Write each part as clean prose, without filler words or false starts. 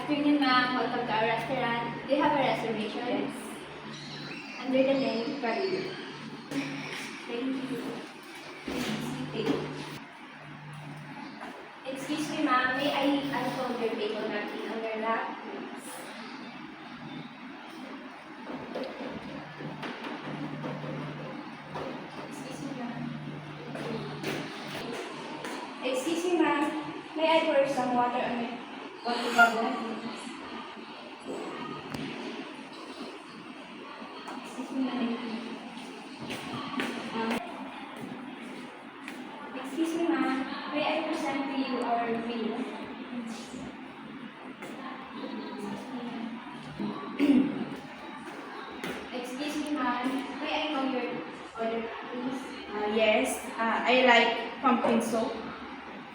afternoon, ma'am. Welcome to our restaurant. Do you have a reservation? Yes. Under the name? Karin. Thank you. City. Excuse me, ma'am. May I unfold your table napkin on your lap? Excuse me, ma'am. Excuse me, ma'am. May I pour some water on your water bottle? Excuse me, ma'am. Excuse me, ma'am. May I present to you our menu? Excuse me, ma'am. May I know your order, please? Yes, I like pumpkin soup,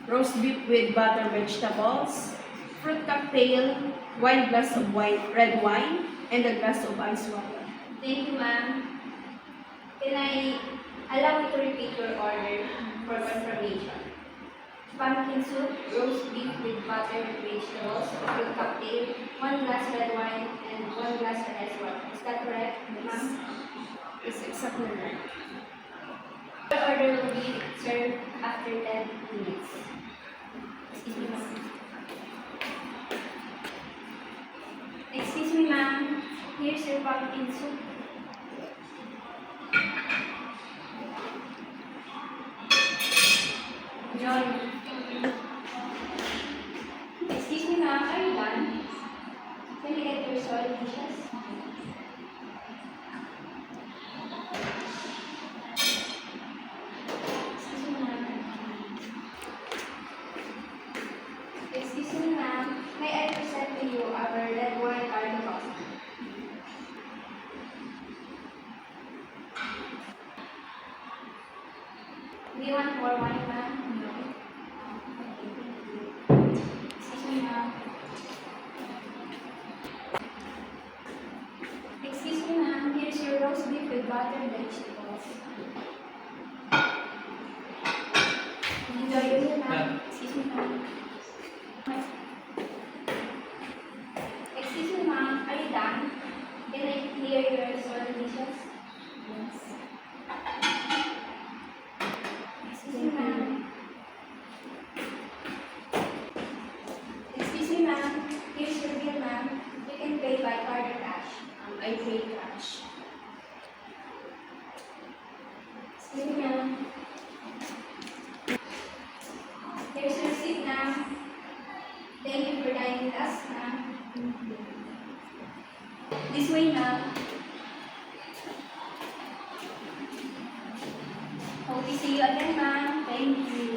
roast beef with butter vegetables, fruit cocktail, one glass of red wine, and a glass of ice water. Thank you, ma'am. Can I allow you to repeat your order for confirmation? Pumpkin soup, roast beef with butter, vegetables, fruit cocktail, one glass red wine, and one glass of ice water. Is that correct, ma'am? It's exactly right. Your order will be served after 10 minutes. Excuse me, ma'am. Excuse me, ma'am. Here's your pumpkin soup. John. Excuse me, ma'am. Are you done? Can you get your soil dishes? Excuse me, ma'am. Excuse me, ma'am. May I present to you our red wine garden coffee? Do you want more wine, ma'am? No. Excuse me, ma'am. Excuse me, ma'am. Here's your roast beef with butter and vegetables. Enjoy your meal, ma'am. Excuse me, ma'am. Excuse me, ma'am. Are you done? Can I clear your soil dishes? Yes. Excuse me, ma'am. Excuse me, ma'am. Here's your bill, ma'am. You can pay by card or cash. I pay cash. Excuse me, ma'am. Here's your receipt, ma'am. Thank you for dining with us, ma'am. This way, ma'am. Hope to see you again, ma'am. Thank you.